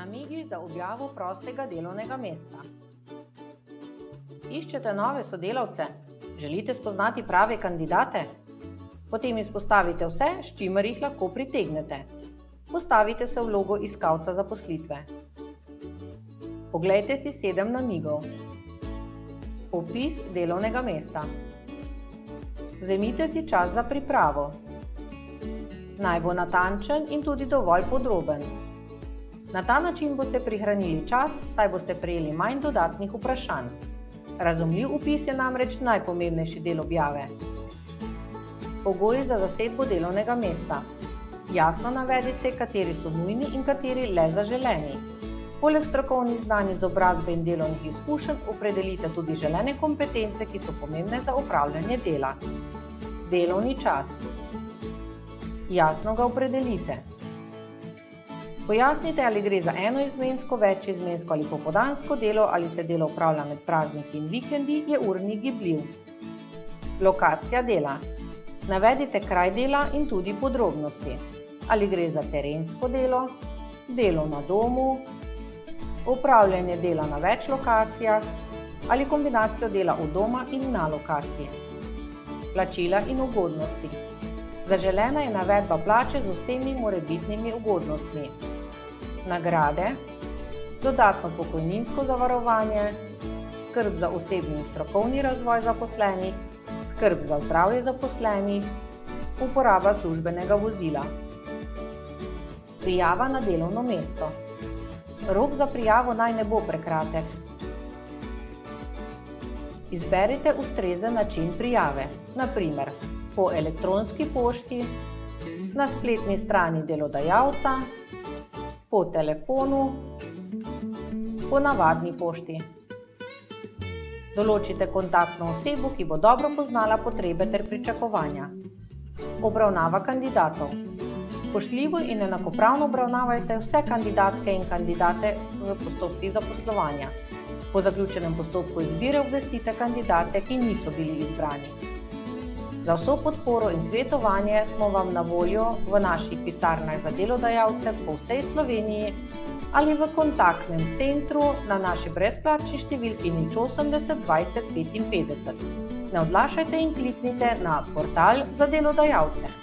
Namigi za objavo prostega delovnega mesta. Iščete nove sodelavce? Želite spoznati prave kandidate? Potem izpostavite vse, s čimer jih lahko pritegnete. Postavite se v vlogo iskalca zaposlitve. Poglejte si 7 namigov. Opis delovnega mesta. Vzemite si čas za pripravo. Naj bo natančen in tudi dovolj podroben. Na ta način boste prihranili čas, saj boste prejeli manj dodatnih vprašanj. Razumljiv opis je namreč najpomembnejši del objave. Pogoji za zasedbo delovnega mesta. Jasno navedite, kateri so nujni in kateri le zaželeni. Poleg strokovnih znanj, izobrazbe in delovnih izkušenj opredelite tudi želene kompetence, ki so pomembne za opravljanje dela. Delovni čas. Jasno ga opredelite. Pojasnite, ali gre za enoizmensko, večizmensko ali popoldansko delo, ali se delo opravlja med prazniki in vikendi, je urnik gibljiv. Lokacija dela. Navedite kraj dela in tudi podrobnosti. Ali gre za terensko delo, delo na domu, opravljanje dela na več lokacijah ali kombinacijo dela od doma in na lokaciji. Plačila in ugodnosti. Zaželena je navedba plače z vsemi morebitnimi ugodnostmi. Nagrade, dodatno pokojninsko zavarovanje, skrb za osebni in strokovni razvoj zaposlenih, skrb za zdravje zaposlenih, uporaba službenega vozila. Prijava na delovno mesto. Rok za prijavo naj ne bo prekratek. Izberite ustrezen način prijave, na primer po elektronski pošti, na spletni strani delodajalca, po telefonu, po navadni pošti. Določite kontaktno osebo, ki bo dobro poznala potrebe ter pričakovanja. Obravnava kandidatov. Spoštljivo in enakopravno obravnavajte vse kandidatke in kandidate v postopkih zaposlovanja. Po zaključenem postopku izbire obvestite kandidate, ki niso bili izbrani. Za vso podporo in svetovanje smo vam na voljo v naših pisarnah za delodajalce po vsej Sloveniji ali v kontaktnem centru na naši brezplačni številki 080 20 55. Ne odlašajte in kliknite na portal za delodajalce.